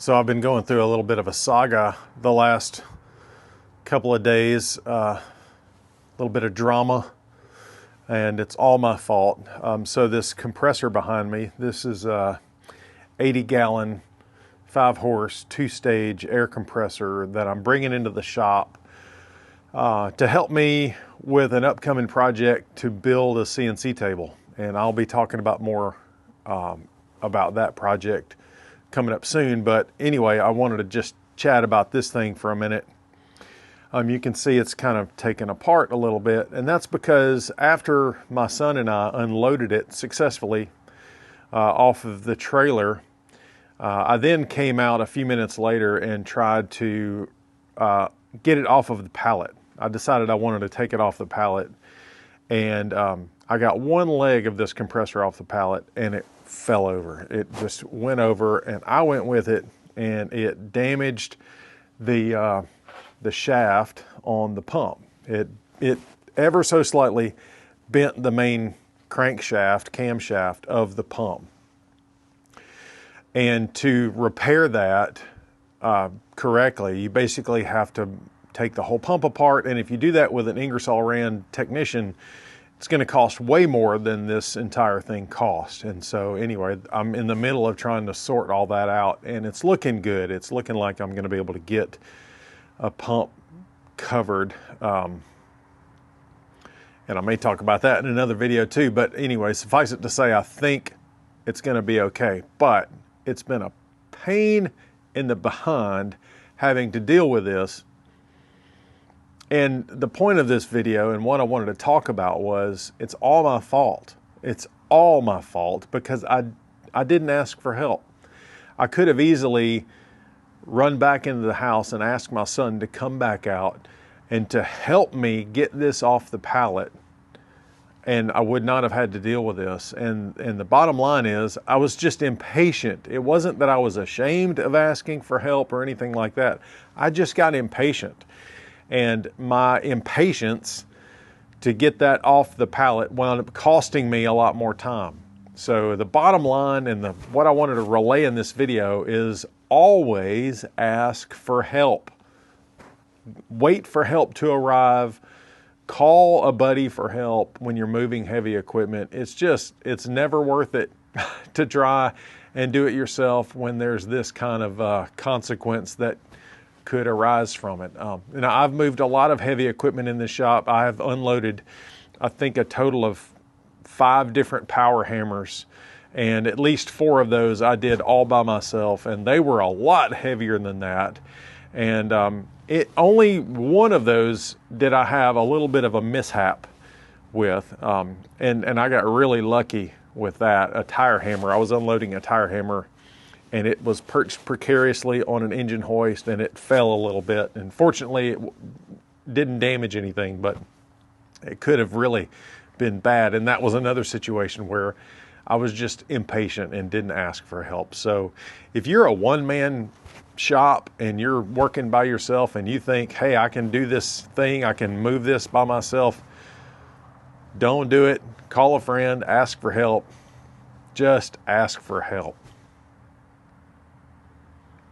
So I've been going through a little bit of a saga the last couple of days, a little bit of drama, and it's all my fault. So this compressor behind me, this is a 80-gallon, 5-horse, 2-stage air compressor that I'm bringing into the shop to help me with an upcoming project to build a CNC table. And I'll be talking about more about that project coming up soon. But anyway, I wanted to just chat about this thing for a minute. You can see it's kind of taken apart a little bit, and that's because after my son and I unloaded it successfully off of the trailer, I then came out a few minutes later and tried to get it off of the pallet. I decided I wanted to take it off the pallet, and I got one leg of this compressor off the pallet and it fell over. It just went over, and I went with it, and it damaged the shaft on the pump. It ever so slightly bent the main crankshaft, camshaft of the pump. And to repair that correctly, you basically have to take the whole pump apart, and if you do that with an Ingersoll Rand technician, it's going to cost way more than this entire thing cost. And so anyway, I'm in the middle of trying to sort all that out, and it's looking good. It's looking like I'm going to be able to get a pump covered. And I may talk about that in another video too. But anyway, suffice it to say, I think it's going to be okay. But it's been a pain in the behind having to deal with this. And the point of this video and what I wanted to talk about was it's all my fault. It's all my fault because I didn't ask for help. I could have easily run back into the house and asked my son to come back out and to help me get this off the pallet, and I would not have had to deal with this. And the bottom line is I was just impatient. It wasn't that I was ashamed of asking for help or anything like that. I just got impatient. And my impatience to get that off the pallet wound up costing me a lot more time. So the bottom line and what I wanted to relay in this video is always ask for help. Wait for help to arrive. Call a buddy for help when you're moving heavy equipment. It's never worth it to try and do it yourself when there's this kind of consequence that could arise from it. Now, I've moved a lot of heavy equipment in this shop. I have unloaded, I think, a total of 5 different power hammers, and at least 4 of those I did all by myself, and they were a lot heavier than that. And only one of those did I have a little bit of a mishap with, and I got really lucky with that. A tire hammer. I was unloading a tire hammer, and it was perched precariously on an engine hoist, and it fell a little bit. And fortunately, it didn't damage anything, but it could have really been bad. And that was another situation where I was just impatient and didn't ask for help. So if you're a one-man shop and you're working by yourself and you think, hey, I can do this thing, I can move this by myself, don't do it. Call a friend, ask for help. Just ask for help.